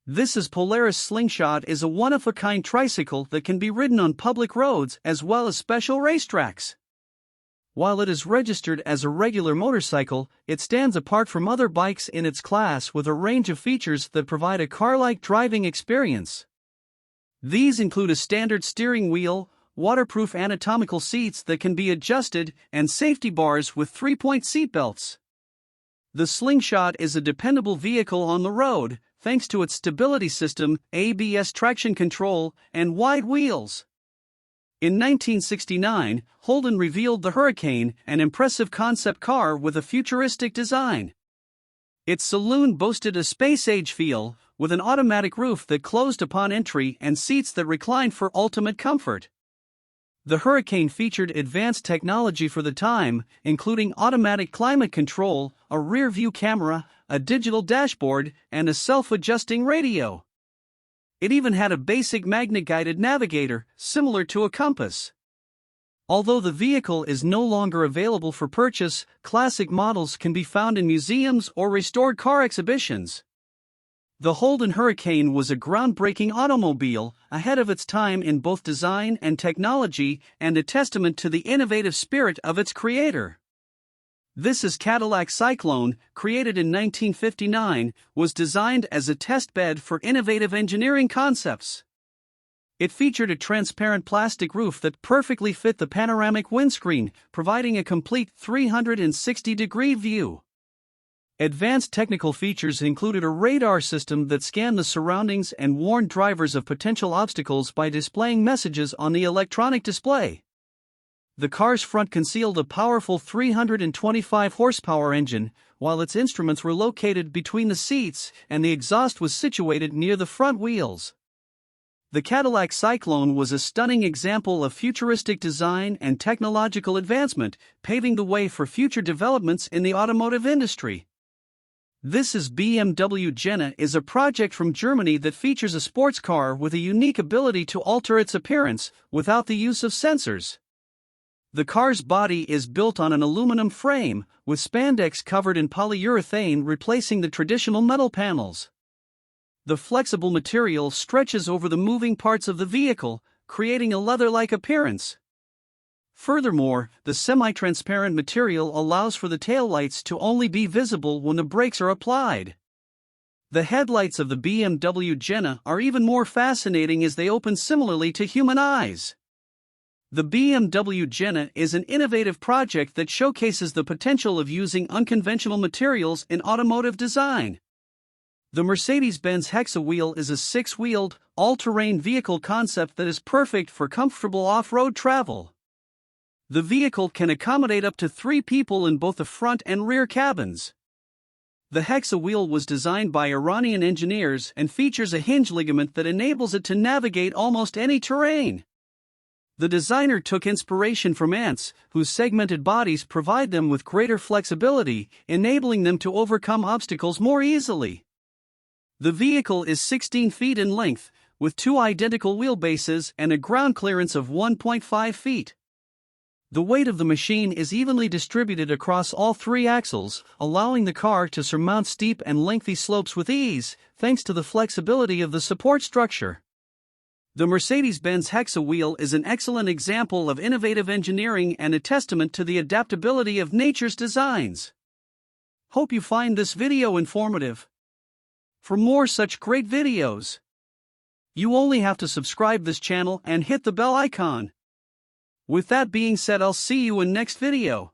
This POLARIS SLINGSHOT is a one-of-a-kind tricycle that can be ridden on public roads as well as special racetracks. While it is registered as a regular motorcycle, it stands apart from other bikes in its class with a range of features that provide a car-like driving experience. These include a standard steering wheel, waterproof anatomical seats that can be adjusted, and safety bars with 3-point seatbelts. The Slingshot is a dependable vehicle on the road, thanks to its stability system, ABS traction control, and wide wheels. In 1969, Holden revealed the Hurricane, an impressive concept car with a futuristic design. Its saloon boasted a space-age feel, with an automatic roof that closed upon entry and seats that reclined for ultimate comfort. The Hurricane featured advanced technology for the time, including automatic climate control, a rear-view camera, a digital dashboard, and a self-adjusting radio. It even had a basic magnet-guided navigator, similar to a compass. Although the vehicle is no longer available for purchase, classic models can be found in museums or restored car exhibitions. The Holden Hurricane was a groundbreaking automobile, ahead of its time in both design and technology, and a testament to the innovative spirit of its creator. This Cadillac Cyclone, created in 1959, was designed as a test bed for innovative engineering concepts. It featured a transparent plastic roof that perfectly fit the panoramic windscreen, providing a complete 360-degree view. Advanced technical features included a radar system that scanned the surroundings and warned drivers of potential obstacles by displaying messages on the electronic display. The car's front concealed a powerful 325 horsepower engine, while its instruments were located between the seats and the exhaust was situated near the front wheels. The Cadillac Cyclone was a stunning example of futuristic design and technological advancement, paving the way for future developments in the automotive industry. This BMW GINA is a project from Germany that features a sports car with a unique ability to alter its appearance without the use of sensors. The car's body is built on an aluminum frame, with spandex covered in polyurethane replacing the traditional metal panels. The flexible material stretches over the moving parts of the vehicle, creating a leather-like appearance. Furthermore, the semi-transparent material allows for the taillights to only be visible when the brakes are applied. The headlights of the BMW GINA are even more fascinating as they open similarly to human eyes. The BMW GINA is an innovative project that showcases the potential of using unconventional materials in automotive design. The Mercedes-Benz Hexawheel is a 6-wheeled, all-terrain vehicle concept that is perfect for comfortable off-road travel. The vehicle can accommodate up to 3 people in both the front and rear cabins. The Hexawheel was designed by Iranian engineers and features a hinge ligament that enables it to navigate almost any terrain. The designer took inspiration from ants, whose segmented bodies provide them with greater flexibility, enabling them to overcome obstacles more easily. The vehicle is 16 feet in length, with 2 identical wheelbases and a ground clearance of 1.5 feet. The weight of the machine is evenly distributed across all 3 axles, allowing the car to surmount steep and lengthy slopes with ease, thanks to the flexibility of the support structure. The Mercedes-Benz Hexawheel is an excellent example of innovative engineering and a testament to the adaptability of nature's designs. Hope you find this video informative. For more such great videos, you only have to subscribe this channel and hit the bell icon. With that being said, I'll see you in next video.